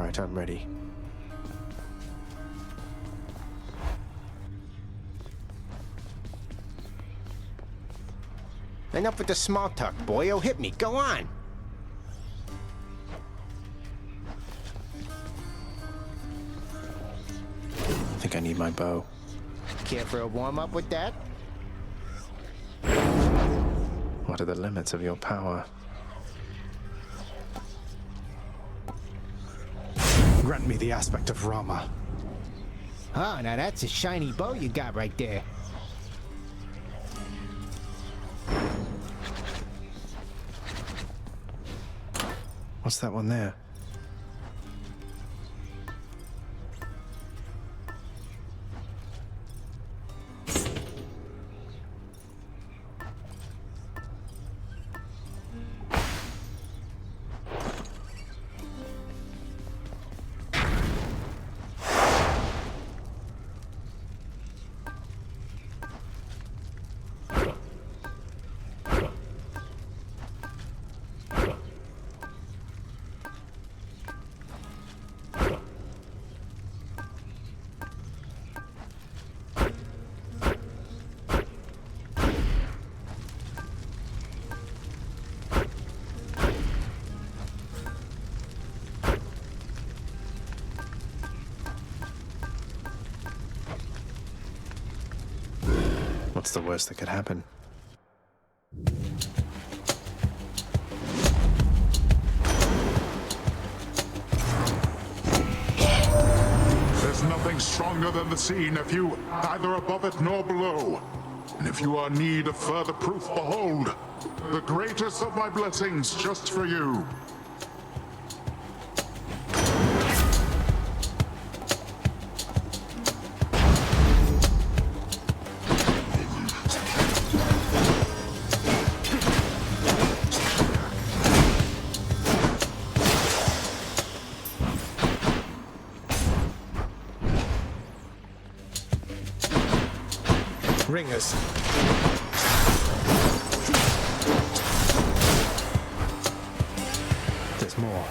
Alright, I'm ready. Enough with the small talk, boyo. Hit me. Go on. I think I need my bow. Care for a warm-up with that? What are the limits of your power? Grant me the aspect of Rama. Oh, now that's a shiny bow you got right there. What's that one there? What's the worst that could happen? There's nothing stronger than the scene if you neither above it nor below. And if you are in need of further proof, behold, the greatest of my blessings just for you. Ringers. There's more.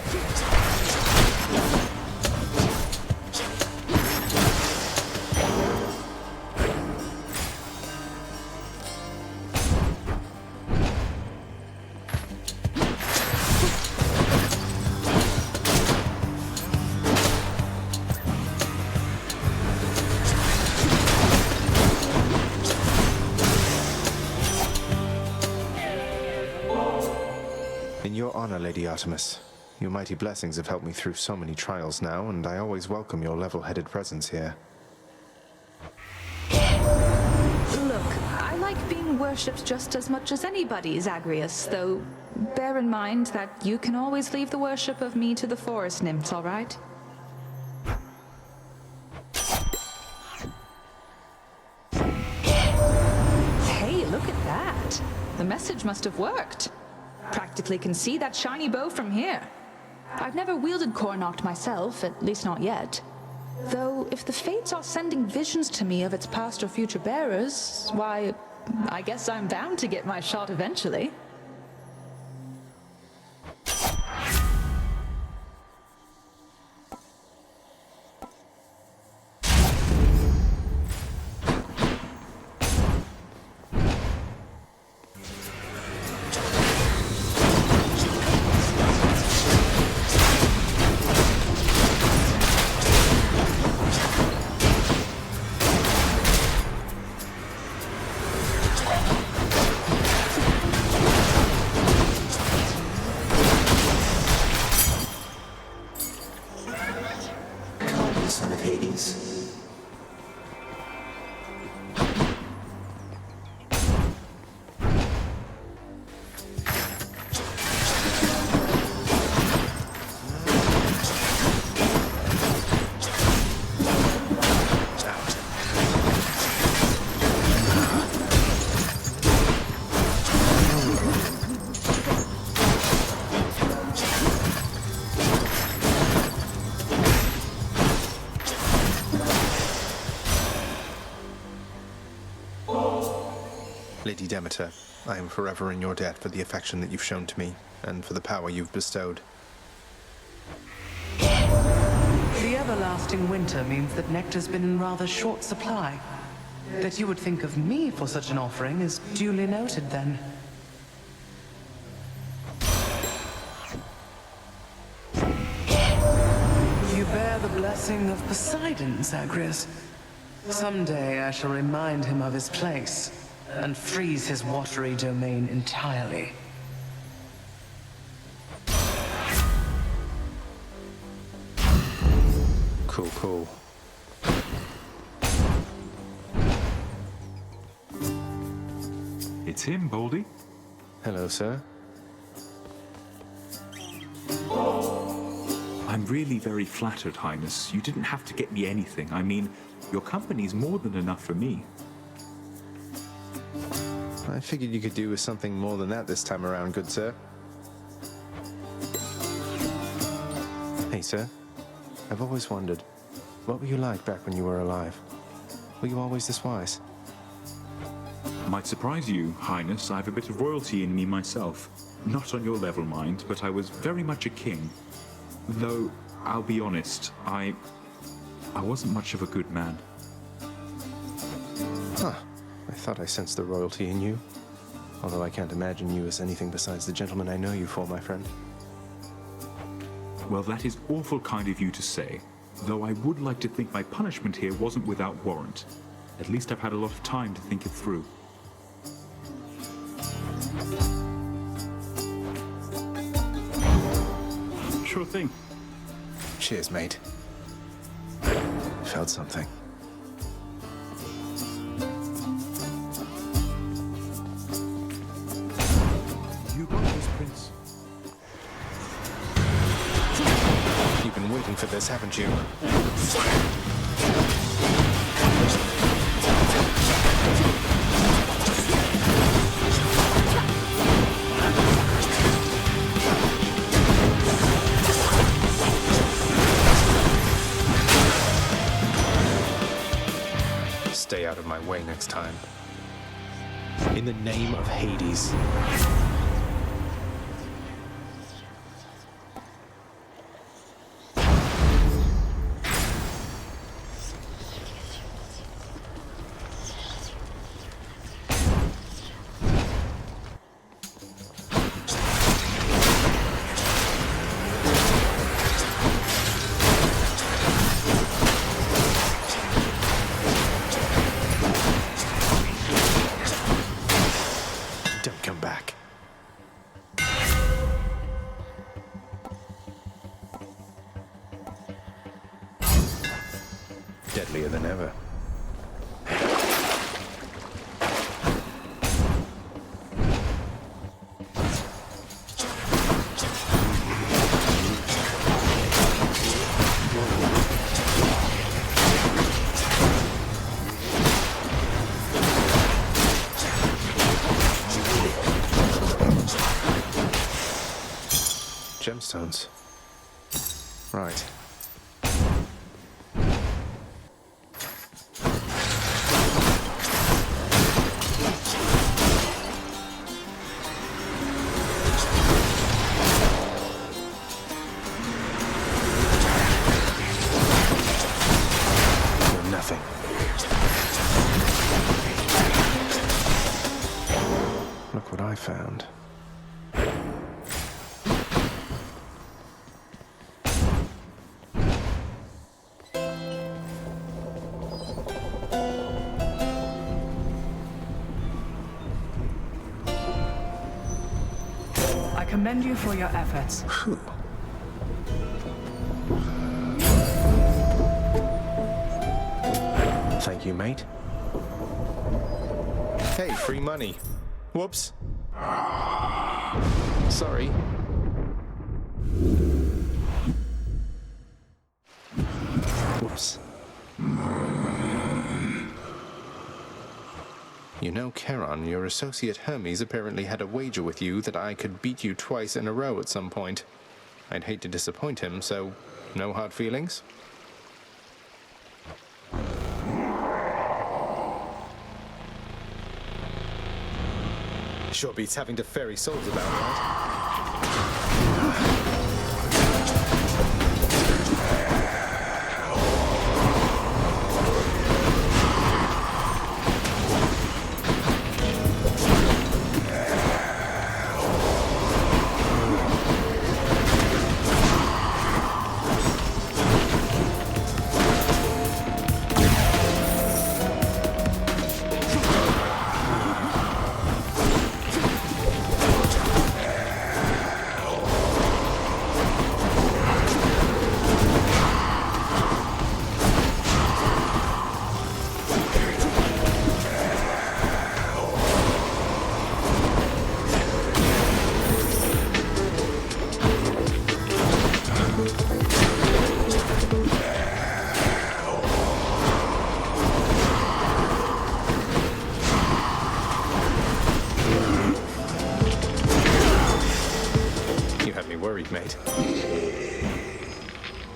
In your honor, Lady Artemis, your mighty blessings have helped me through so many trials now, and I always welcome your level-headed presence here. Look, I like being worshipped just as much as anybody, Zagreus, though bear in mind that you can always leave the worship of me to the forest nymphs, all right? Hey, look at that! The message must have worked. Practically can see that shiny bow from here. I've never wielded Cornoct myself, at least not yet. Though, if the Fates are sending visions to me of its past or future bearers, why, I guess I'm bound to get my shot eventually. Son of Hades. Lady Demeter, I am forever in your debt for the affection that you've shown to me, and for the power you've bestowed. lasting winter means that nectar's been in rather short supply. That you would think of me for such an offering is duly noted, then. You bear the blessing of Poseidon, Zagreus. Someday I shall remind him of his place and freeze his watery domain entirely. Cool, cool. It's him, Baldy. Hello, sir. I'm really very flattered, Highness. You didn't have to get me anything. I mean, your company's more than enough for me. I figured you could do with something more than that this time around, good sir. Hey, sir. I've always wondered, what were you like back when you were alive? Were you always this wise? Might surprise you, Highness. I have a bit of royalty in me myself. Not on your level, mind, but I was very much a king. Though, I'll be honest, I wasn't much of a good man. Huh. I thought I sensed the royalty in you. Although I can't imagine you as anything besides the gentleman I know you for, my friend. Well, that is awful kind of you to say. Though I would like to think my punishment here wasn't without warrant. At least I've had a lot of time to think it through. Sure thing. Cheers, mate. Felt something. You got this, Prince. You've been waiting for this, haven't you? Stay out of my way next time. In the name of Hades. Don't come back. Deadlier than ever. Gemstones. Right. You're nothing. Look what I found. I commend you for your efforts. Phew. Thank you, mate. Hey, free money. Whoops. Sorry. Whoops. You know, Charon, your associate Hermes apparently had a wager with you that I could beat you twice in a row at some point. I'd hate to disappoint him, so no hard feelings? Sure beats having to ferry souls about, right?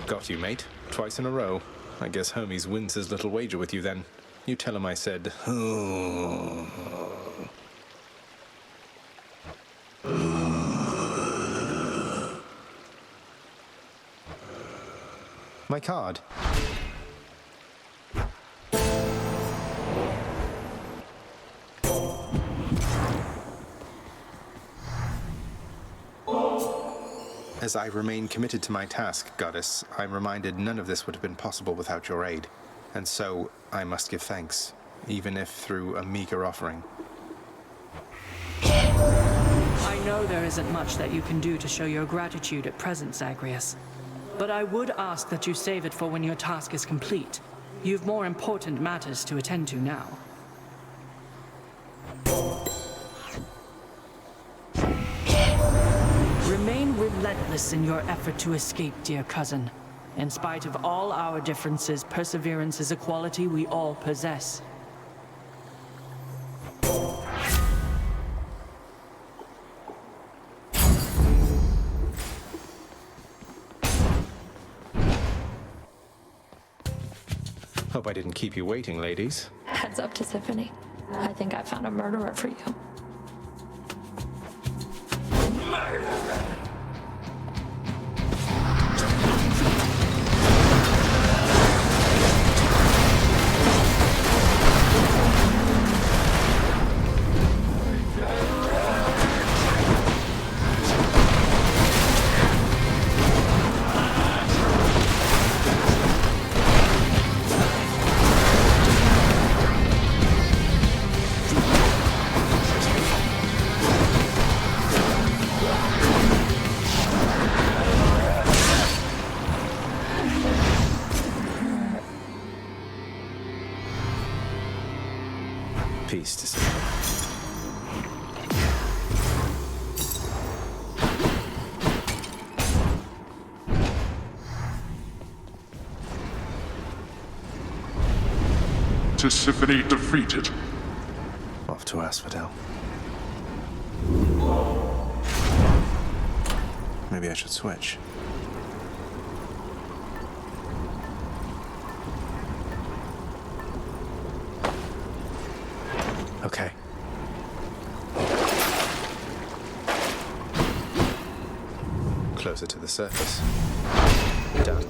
Got you, mate. Twice in a row. I guess Hermes wins his little wager with you then. You tell him I said, "Oh." My card. As I remain committed to my task, Goddess, I'm reminded none of this would have been possible without your aid. And so, I must give thanks, even if through a meager offering. I know there isn't much that you can do to show your gratitude at present, Zagreus. But I would ask that you save it for when your task is complete. You've more important matters to attend to now. Remain relentless in your effort to escape, dear cousin. In spite of all our differences, perseverance is a quality we all possess. Hope I didn't keep you waiting, ladies. Heads up to Tiffany. I think I found a murderer for you. Peace to see. Tisiphone defeated. Off to Asphodel. Maybe I should switch. Okay. Closer to the surface. Done.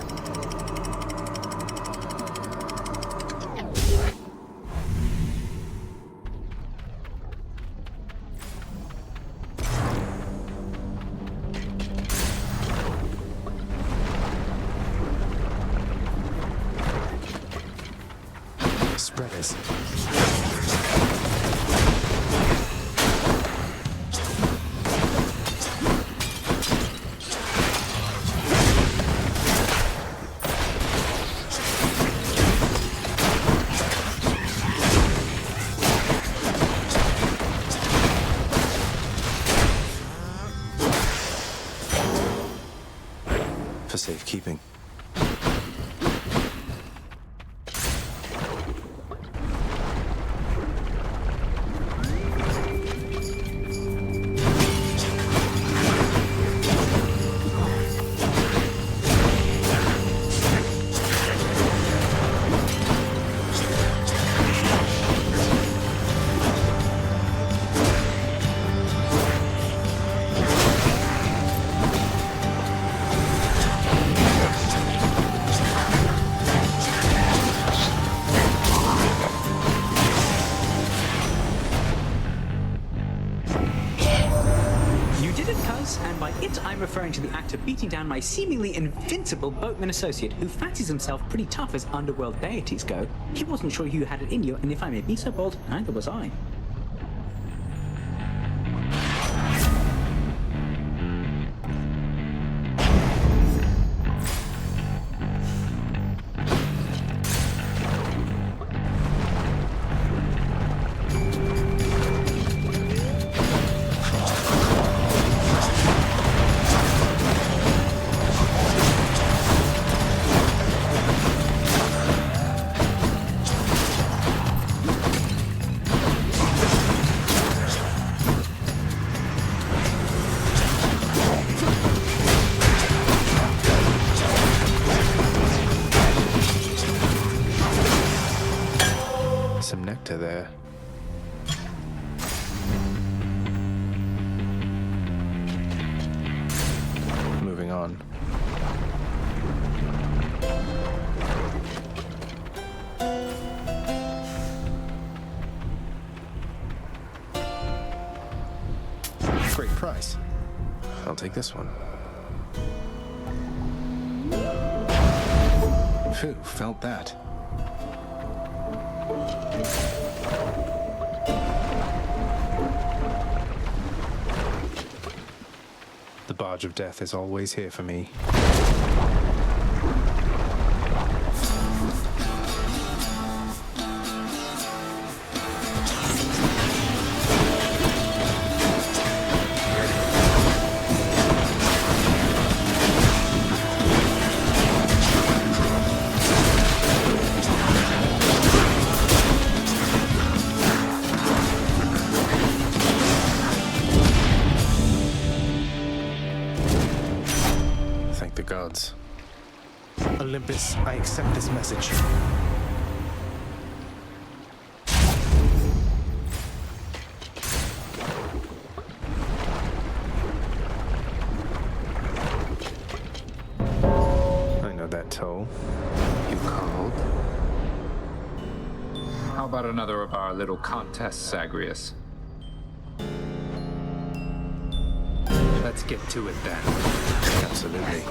Spreaders. For safekeeping. And by it, I'm referring to the act of beating down my seemingly invincible boatman associate who fancies himself pretty tough as underworld deities go. He wasn't sure you had it in you, and if I may be so bold, neither was I. data there. Moving on. Great price. I'll take this one. Phew, felt that. The barge of death is always here for me. Thank the gods. Olympus, I accept this message. I know that toll. You called? How about another of our little contests, Zagreus? Let's get to it then. Absolutely.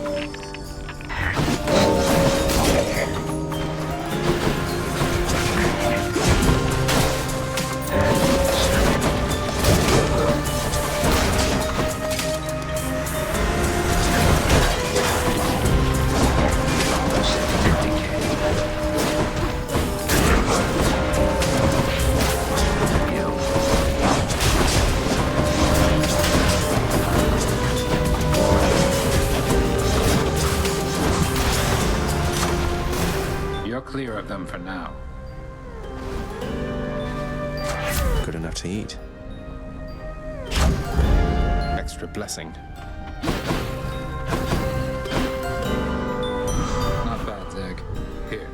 You're clear of them for now. Good enough to eat. Extra blessing. Not bad, Zeg. Here.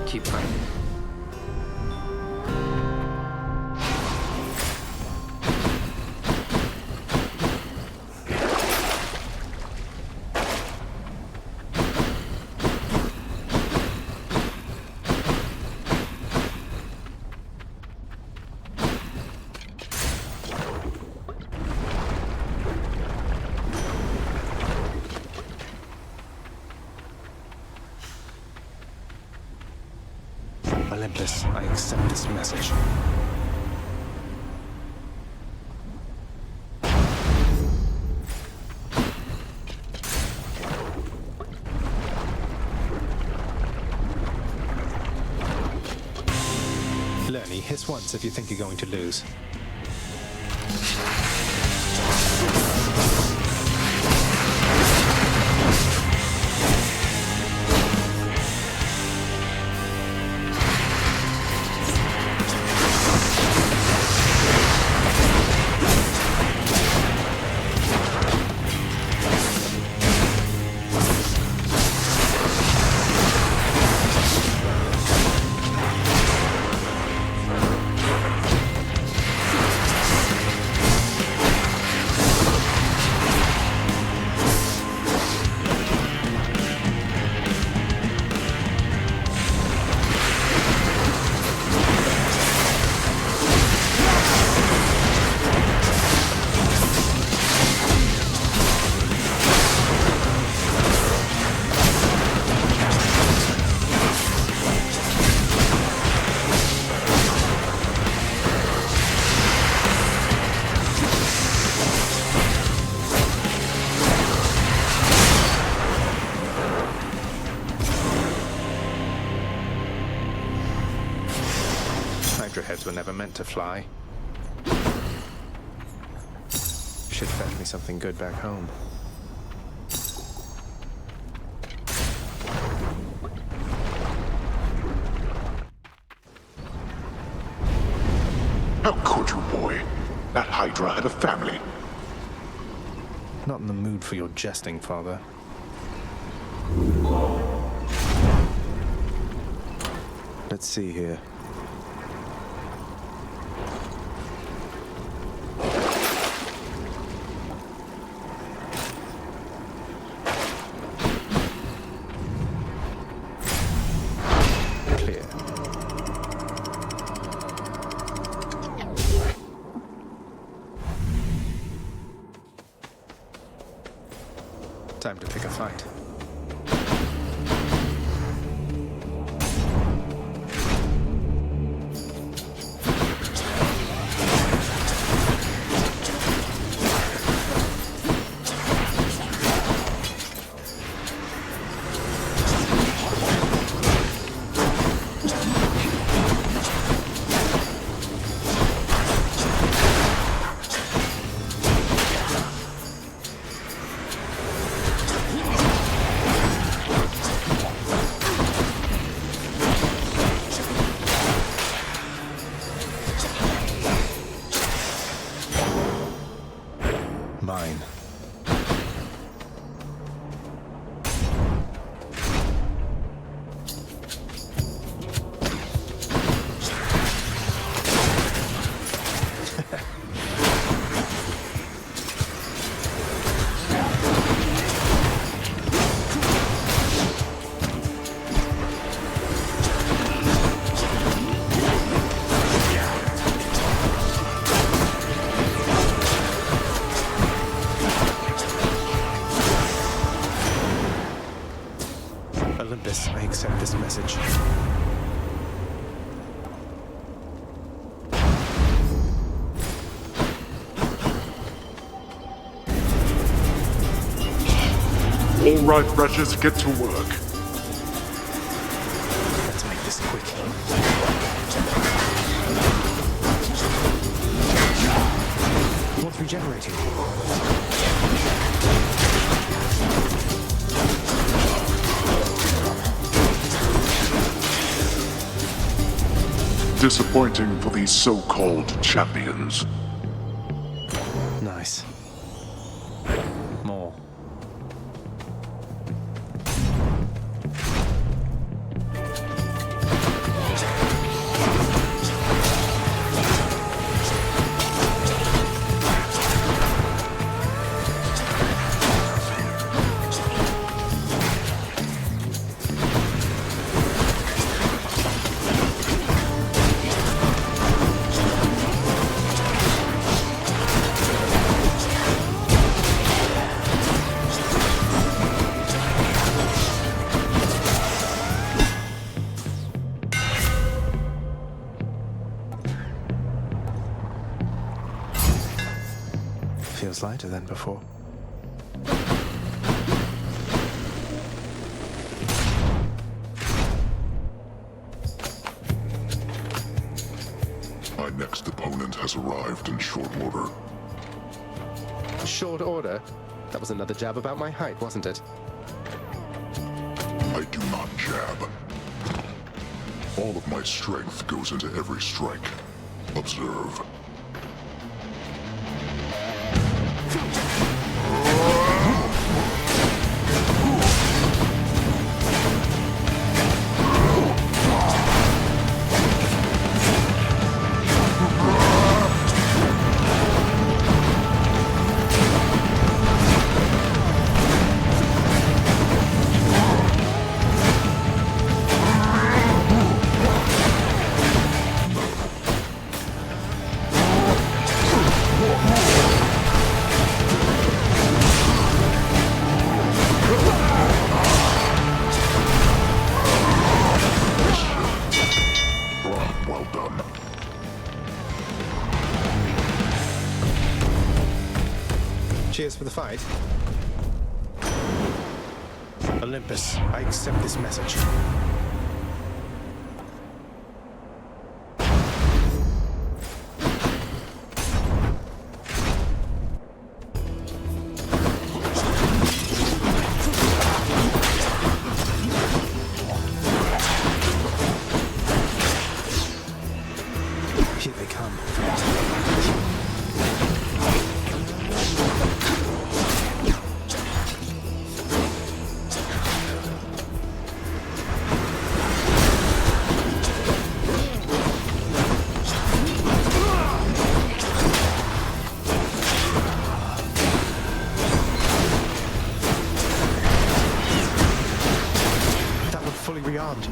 Keep fighting. Olympus, I accept this message. Lerny, hiss once if you think you're going to lose. Hydra heads were never meant to fly. Should fetch me something good back home. How could you, boy? That Hydra had a family. Not in the mood for your jesting, father. Let's see here. Olympus, I accept this message. All right, wretches, get to work. Let's make this quick. What's regenerating? Disappointing for these so-called champions. Nice. More. Feels lighter than before. My next opponent has arrived in short order. Short order? That was another jab about my height, wasn't it? I do not jab. All of my strength goes into every strike. Observe. Well done. Cheers for the fight. Olympus, I accept this message. Here they come. That looked fully rearmed.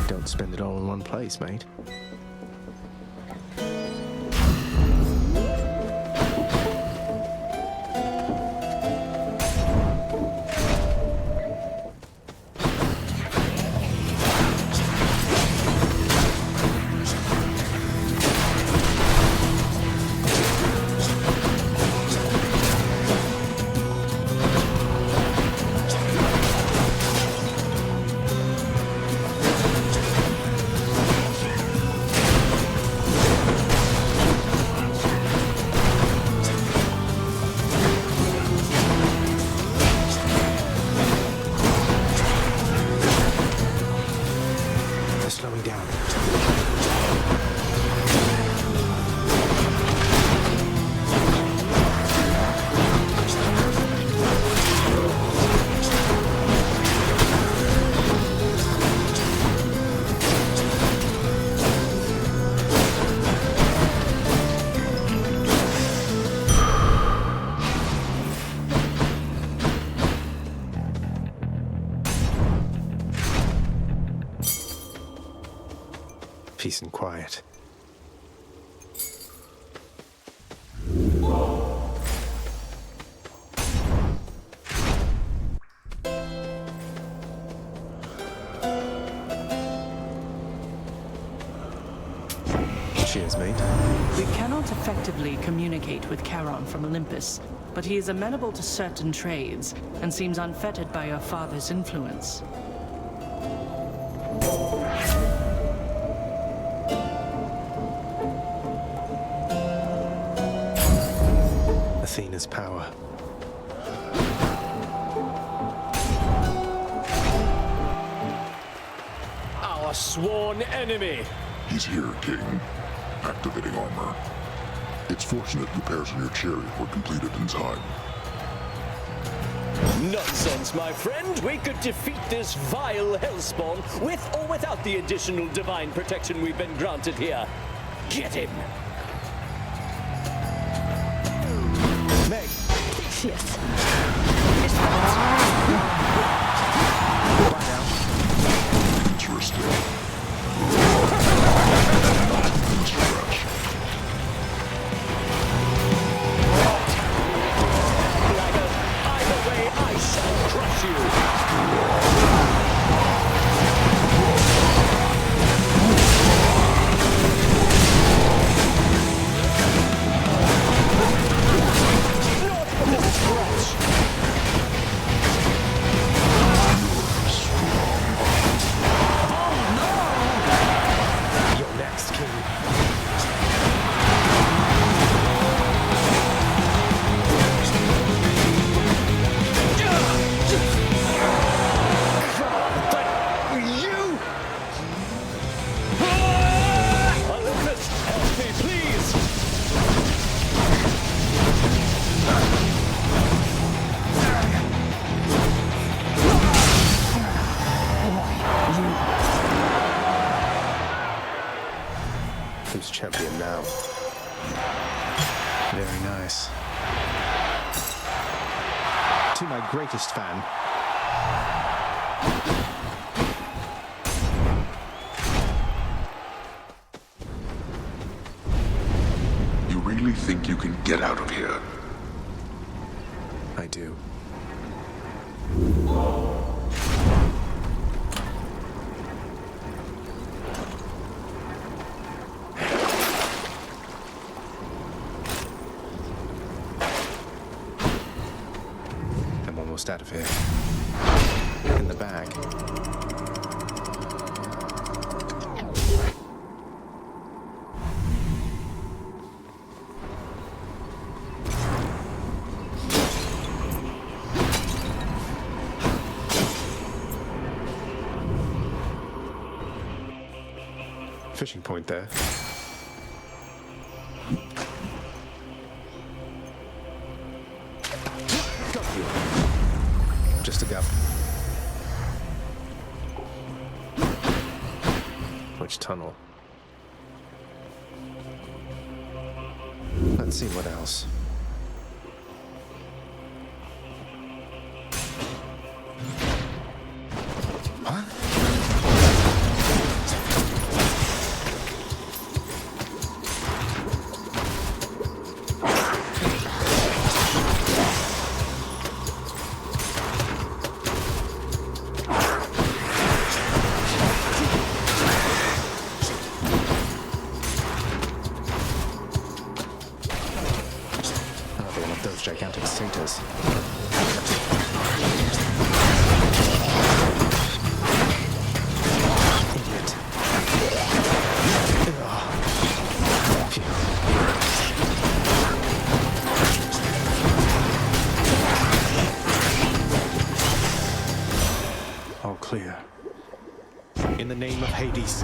Don't spend it all in one place, mate. peace and quiet. Cheers, mate. We cannot effectively communicate with Charon from Olympus, but he is amenable to certain trades and seems unfettered by your father's influence. Athena's power. Our sworn enemy! He's here, King. Activating armor. It's fortunate repairs on your chariot were completed in time. Nonsense, my friend. We could defeat this vile hellspawn with or without the additional divine protection we've been granted here. Get him! Meg! Deathless. Goodbye now. Interesting. Either way, I shall crush you! Not for this scratch! You're next, King. Olympus, help me, please! Who's champion now? Very nice. To my greatest fan. You really think you can get out of here? I do. I'm almost out of here. In the bag. Fishing point there. Got you. Just a gap. Which tunnel? Let's see what else. What? Another one of those gigantic satyrs. Idiot. Ugh. Phew. All clear. In the name of Hades.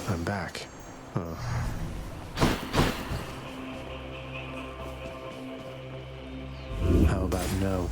I'm back. Huh. How about no?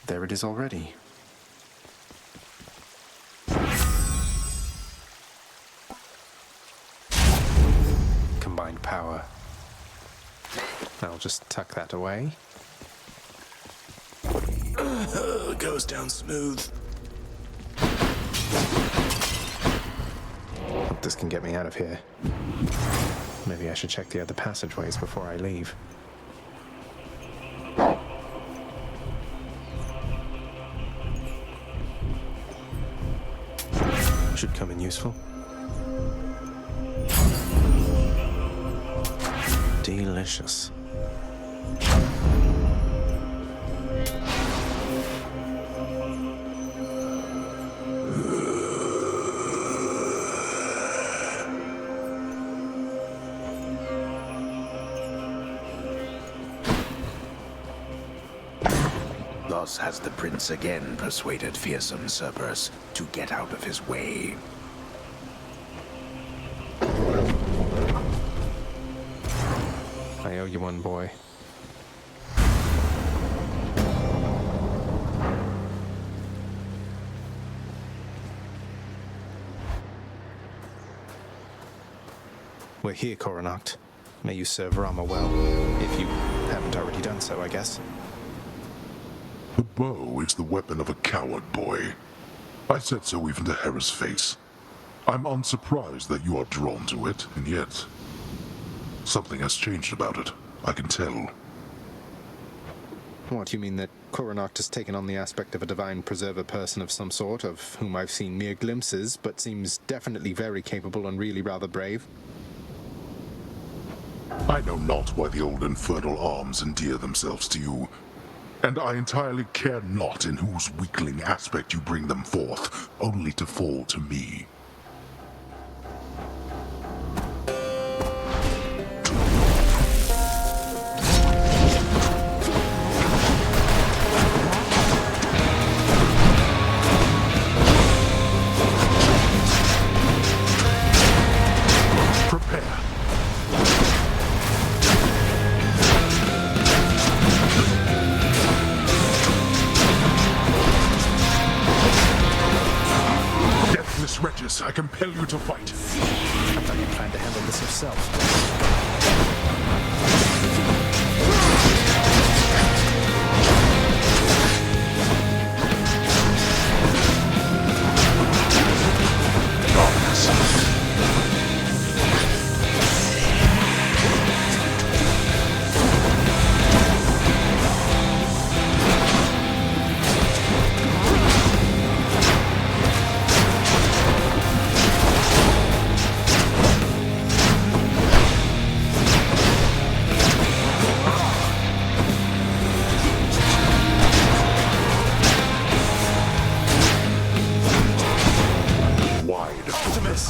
There it is already. Combined power. I'll just tuck that away. Goes down smooth. Hope this can get me out of here. Maybe I should check the other passageways before I leave. Should come in useful. Delicious. Thus has the prince again persuaded fearsome Cerberus to get out of his way. I owe you one, boy. We're here, Coronacht. May you serve Rama well, if you haven't already done so, I guess. The bow is the weapon of a coward, boy. I said so even to Hera's face. I'm unsurprised that you are drawn to it, and yet something has changed about it. I can tell. What, you mean that Coronacht has taken on the aspect of a divine preserver person of some sort, of whom I've seen mere glimpses, but seems definitely very capable and really rather brave? I know not why the old infernal arms endear themselves to you, and I entirely care not in whose weakling aspect you bring them forth, only to fall to me. Deathless wretches, I compel you to fight. I thought you planned to handle this yourself.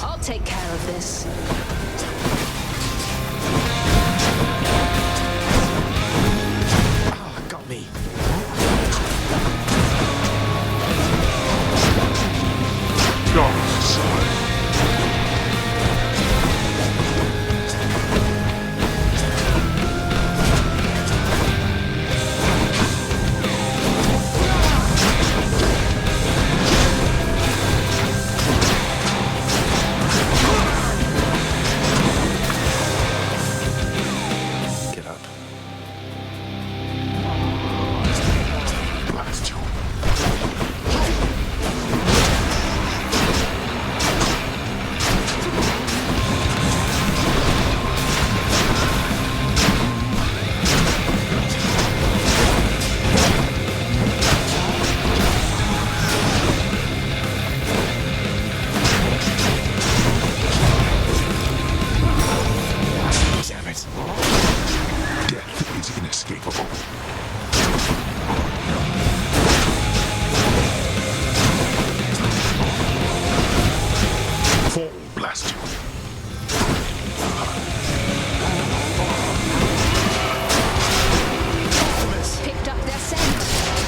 I'll take care of this. Ah, got me.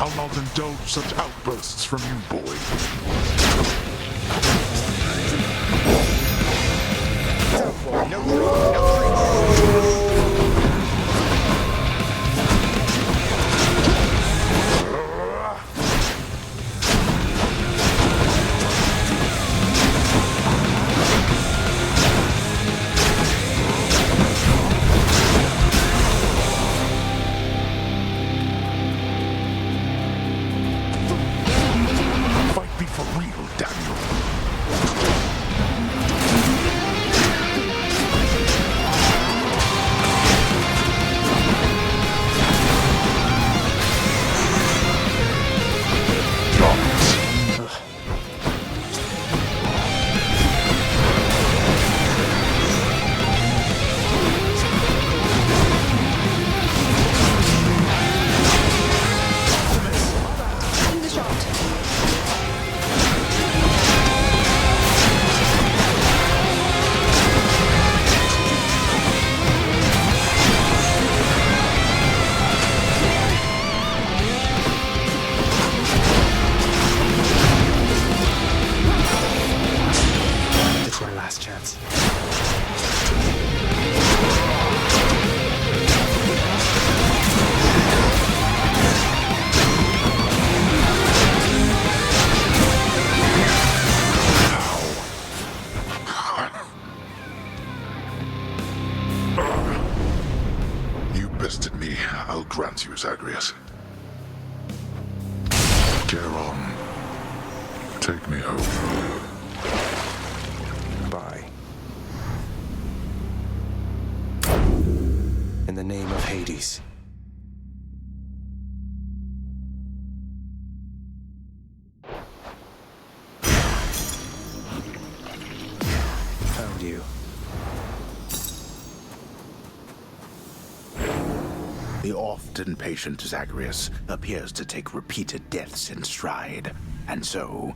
I'll not indulge such outbursts from you, boy. me home. Bye. In the name of Hades. Found you. The oft-impatient Zagreus appears to take repeated deaths in stride, and so,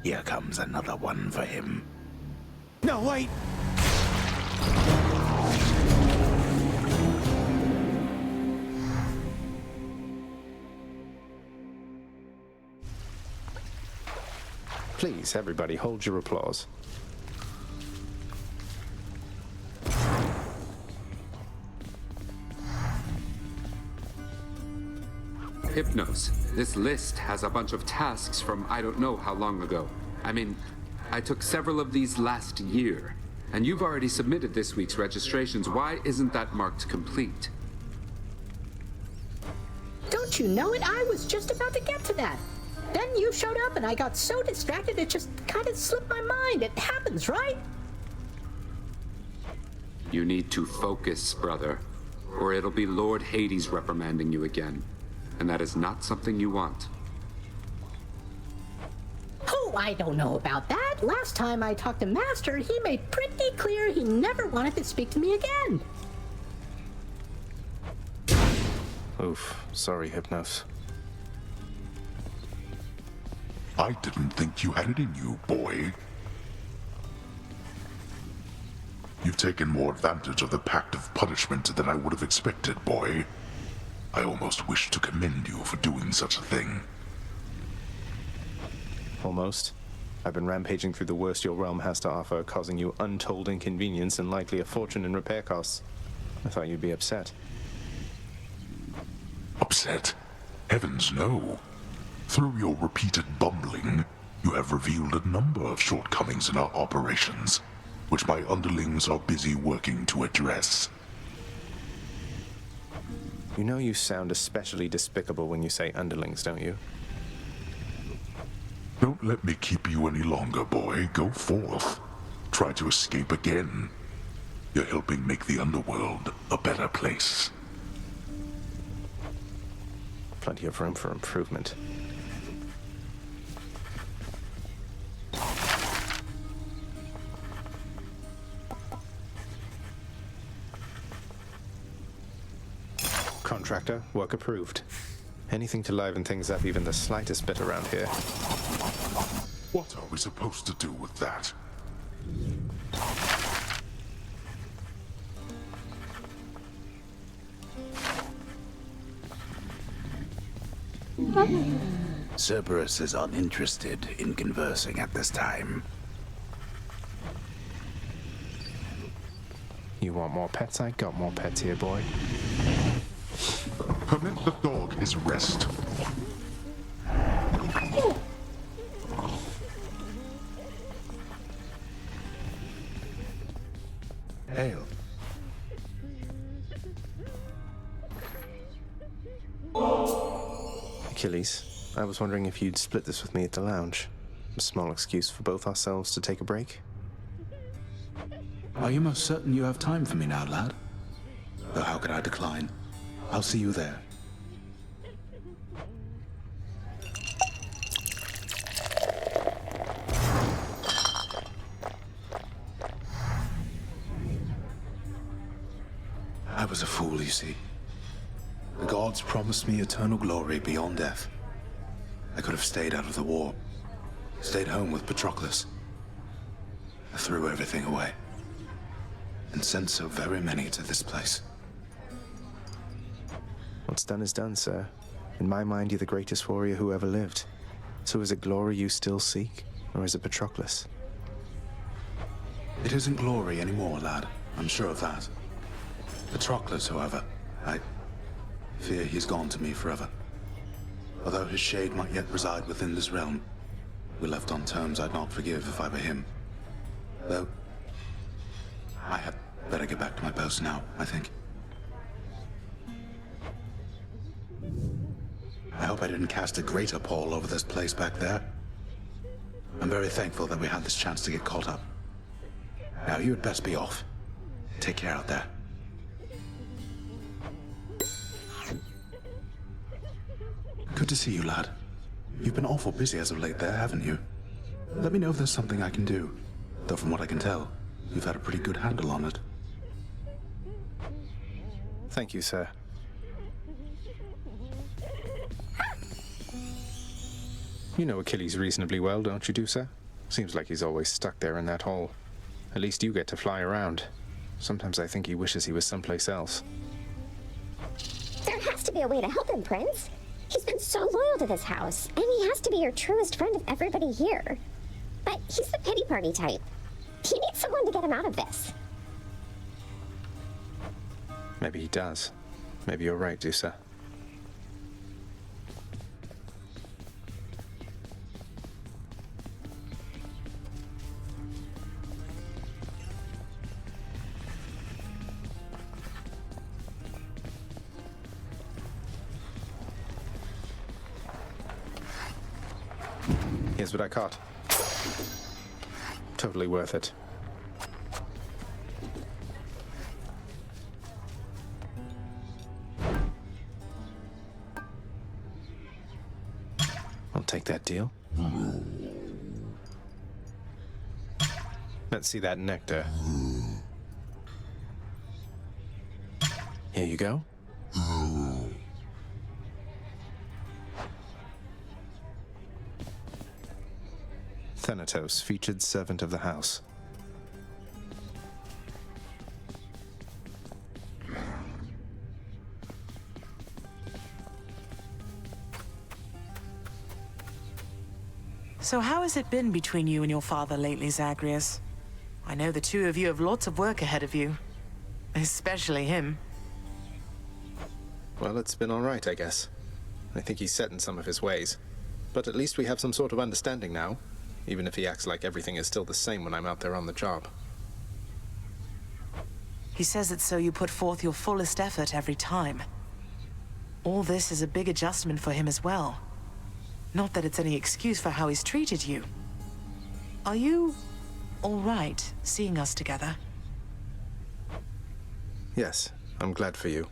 here comes another one for him. No, wait! Please, everybody, hold your applause. Hypnos, this list has a bunch of tasks from I don't know how long ago. I mean, I took several of these last year, and you've already submitted this week's registrations. Why isn't that marked complete? Don't you know it? I was just about to get to that. Then you showed up and I got so distracted it just kind of slipped my mind. It happens, right? You need to focus, brother, or it'll be Lord Hades reprimanding you again. And that is not something you want. Oh, I don't know about that. Last time I talked to Master, he made pretty clear he never wanted to speak to me again. Oof. Sorry, Hypnos. I didn't think you had it in you, boy. You've taken more advantage of the pact of punishment than I would have expected, boy. I almost wish to commend you for doing such a thing. Almost. I've been rampaging through the worst your realm has to offer, causing you untold inconvenience and likely a fortune in repair costs. I thought you'd be upset. Upset? Heavens, no. Through your repeated bumbling, you have revealed a number of shortcomings in our operations, which my underlings are busy working to address. You know you sound especially despicable when you say underlings, don't you? Don't let me keep you any longer, boy. Go forth. Try to escape again. You're helping make the underworld a better place. Plenty of room for improvement. Contractor, work approved. Anything to liven things up even the slightest bit around here. What are we supposed to do with that? Cerberus is uninterested in conversing at this time. You want more pets? I got more pets here, boy. Permit the dog his rest. Hail. Achilles, I was wondering if you'd split this with me at the lounge. A small excuse for both ourselves to take a break. Are you most certain you have time for me now, lad? Though how could I decline? I'll see you there. I was a fool, you see. The gods promised me eternal glory beyond death. I could have stayed out of the war. Stayed home with Patroclus. I threw everything away. And sent so very many to this place. What's done is done, sir. In my mind, you're the greatest warrior who ever lived. So is it glory you still seek, or is it Patroclus? It isn't glory anymore, lad. I'm sure of that. Patroclus, however, I fear he's gone to me forever. Although his shade might yet reside within this realm, we left on terms I'd not forgive if I were him. Though, I had better get back to my post now, I think. I hope I didn't cast a greater pall over this place back there. I'm very thankful that we had this chance to get caught up. Now, you had best be off. Take care out there. Good to see you, lad. You've been awful busy as of late there, haven't you? Let me know if there's something I can do. Though from what I can tell, you've had a pretty good handle on it. Thank you, sir. You know Achilles reasonably well, don't you, sir? Seems like he's always stuck there in that hole. At least you get to fly around. Sometimes I think he wishes he was someplace else. There has to be a way to help him, Prince. He's been so loyal to this house, and he has to be your truest friend of everybody here. But he's the pity party type. He needs someone to get him out of this. Maybe he does. Maybe you're right, Dusa. Here's what I caught. Totally worth it. I'll take that deal. Let's see that nectar. Here you go. Thanatos, featured servant of the house. So how has it been between you and your father lately, Zagreus? I know the two of you have lots of work ahead of you. Especially him. Well, it's been all right, I guess. I think he's set in some of his ways. But at least we have some sort of understanding now, even if he acts like everything is still the same when I'm out there on the job. He says it so you put forth your fullest effort every time. All this is a big adjustment for him as well. Not that it's any excuse for how he's treated you. Are you all right seeing us together? Yes, I'm glad for you.